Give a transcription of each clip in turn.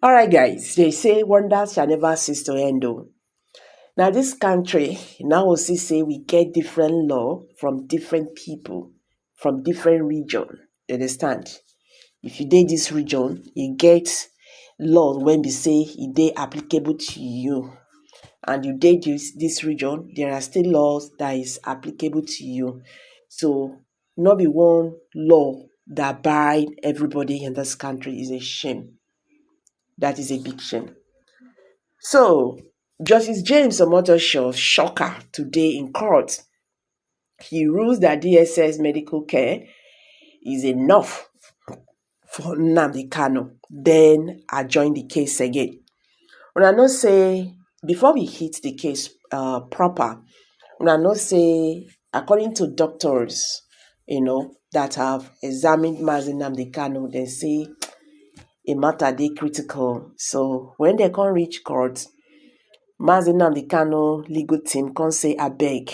Alright guys, they say wonders shall never cease to end o. Now this country, now we see say we get different law from different people, from different region. You understand? If you dey this region, you get law when we say e dey applicable to you. And you dey this region, there are still laws that is applicable to you. So not be one law that bind everybody in this country is a shame. That is a big shame. So, Justice James Omotosho shocker today in court. He rules that DSS medical care is enough for Nnamdi Kanu. Then adjourn the case again. When I know say, before we hit the case proper, when I know say, according to doctors, that have examined Nnamdi Kanu, they say a matter dey critical. So when they come reach court, Nnamdi Kanu legal team come say abeg,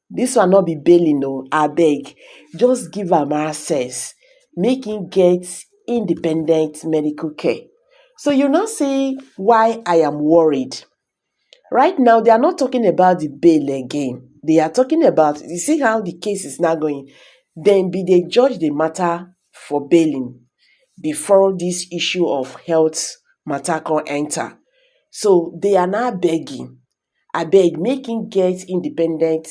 this one not be bailing o, abeg, just give am access, make him get independent medical care. So you now see why I am worried. Right now, they are not talking about the bail again. They are talking about, you see how the case is now going. Then they judge the matter for bailing before this issue of health matter can enter. So they are now begging, abeg, make him get independent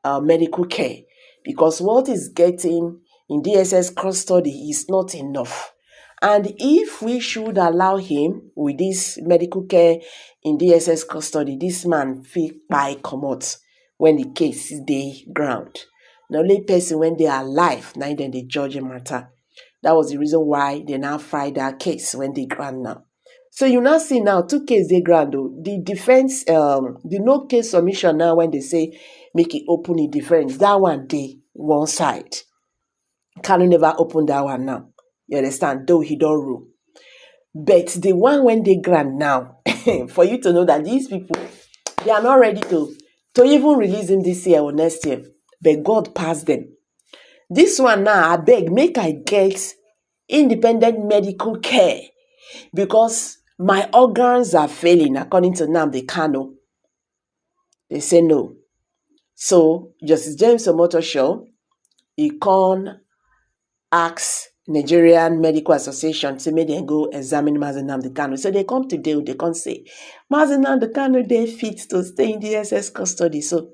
medical care, because what is getting in DSS custody is not enough. And if we should allow him with this medical care in DSS custody, this man fit kpai comot when the case is dey ground. The only person when they are alive, now then they judge a matter. That was the reason why they now file that case when they ground now. So you now see now 2 cases they ground though. The defense, the no case submission now when they say make it open in defense, that one dey one side. Kanu never open that one now. You understand? Though he don't rule. But the one when they grant now, for you to know that these people, they are not ready to even release him this year or next year. But God passed them. This one now, I beg, make I get independent medical care, because my organs are failing, according to Nnamdi Kanu. They say no. So Justice James Omotosho, he can ask Nigerian Medical Association to make them go examine Nnamdi Kanu. So they come today, they can say, Nnamdi Kanu, they fit to stay in DSS custody. So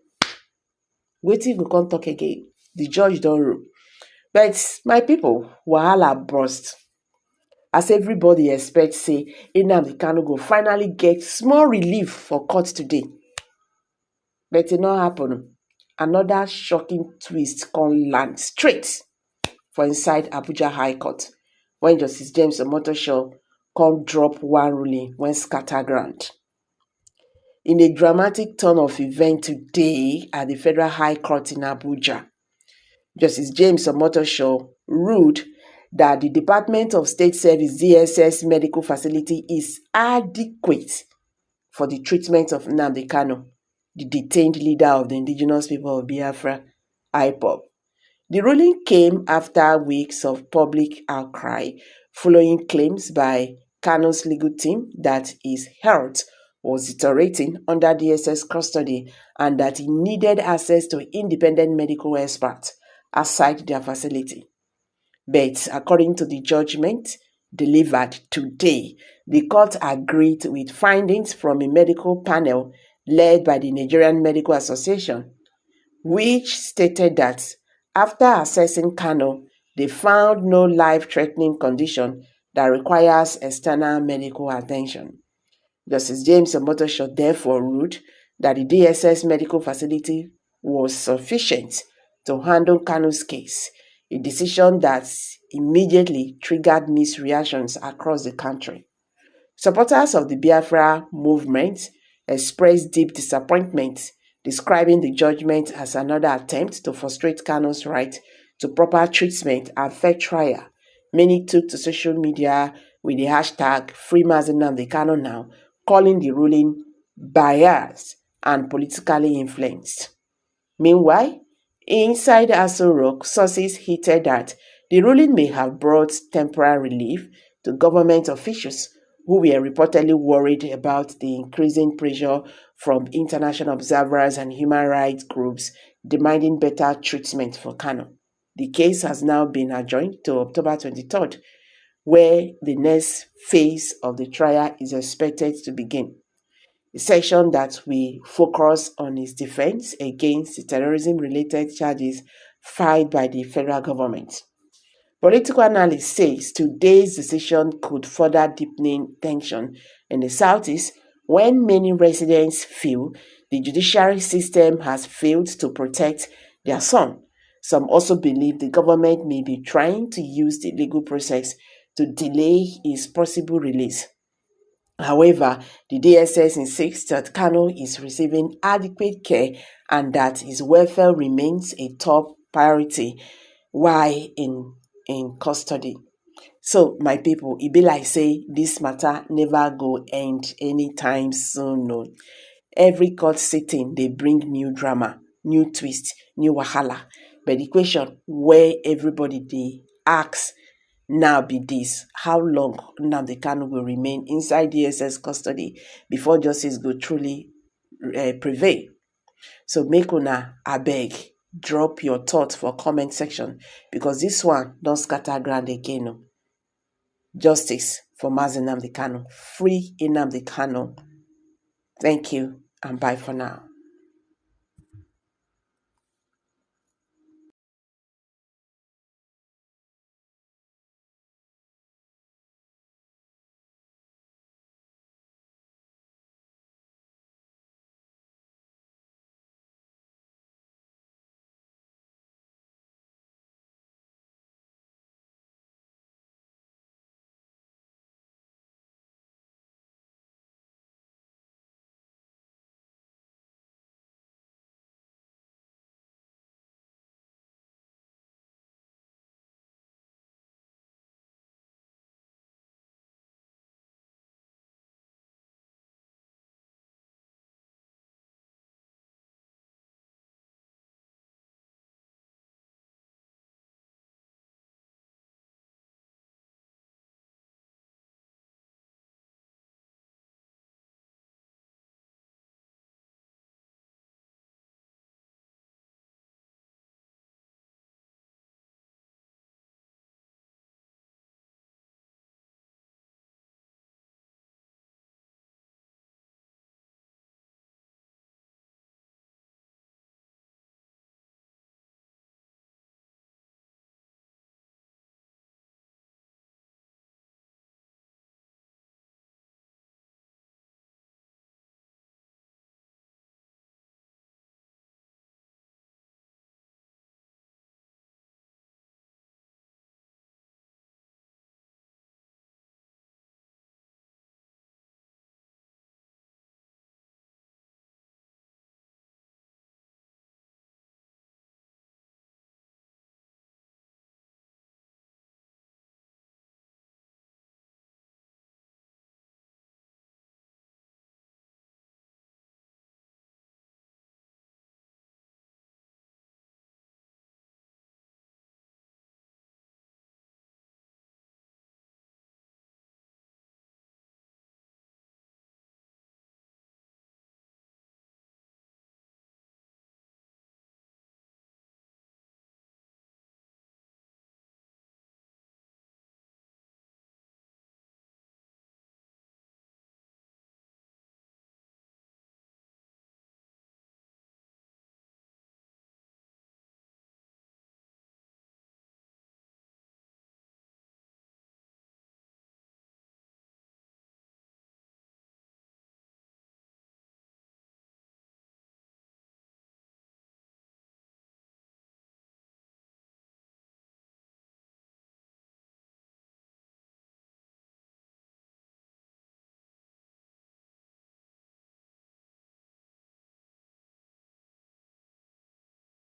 wetin go come talk again? The judge don't rule. But my people, wahala burst. As everybody expects, say, Nnamdi Kanu go finally get small relief for court today. But it not happen. Another shocking twist can land straight for inside Abuja High Court when Justice James Omotosho come drop one ruling when scatter ground. In a dramatic turn of event today at the Federal High Court in Abuja, Justice James Omotosho ruled that the Department of State Service DSS medical facility is adequate for the treatment of Nnamdi Kanu, the detained leader of the indigenous people of Biafra, IPOB. The ruling came after weeks of public outcry following claims by Kanu's legal team that his health was deteriorating under DSS custody and that he needed access to independent medical experts outside their facility. But according to the judgment delivered today, the court agreed with findings from a medical panel led by the Nigerian Medical Association, which stated that after assessing Kanu, they found no life-threatening condition that requires external medical attention. Justice James Omotosho therefore ruled that the DSS medical facility was sufficient to handle Kanu's case, a decision that immediately triggered mixed reactions across the country. Supporters of the Biafra movement expressed deep disappointment, describing the judgment as another attempt to frustrate Kanu's right to proper treatment and fair trial. Many took to social media with the hashtag #FreeMazi Kanu now, calling the ruling biased and politically influenced. Meanwhile, inside Aso Rock, sources hinted that the ruling may have brought temporary relief to government officials who were reportedly worried about the increasing pressure from international observers and human rights groups demanding better treatment for Kanu. The case has now been adjourned to October 23rd, where the next phase of the trial is expected to begin. A section that will focus on his defense against the terrorism-related charges filed by the federal government. Political analysts say today's decision could further deepen tension in the Southeast when many residents feel the judiciary system has failed to protect their son. Some also believe the government may be trying to use the legal process to delay his possible release. However, the DSS insists that Kanu is receiving adequate care and that his welfare remains a top priority while in custody. So, my people, e be like say this matter never go end anytime soon. No. Every court sitting they bring new drama, new twist, new wahala. But the question where everybody they ask now be this: how long Nnamdi Kanu will remain inside DSS custody before justice go truly prevail? So make una abeg drop your thoughts for comment section because this one don't scatter ground again. Justice for Mazi Nnamdi Kanu. Free Nnamdi Kanu. Thank you and bye for now.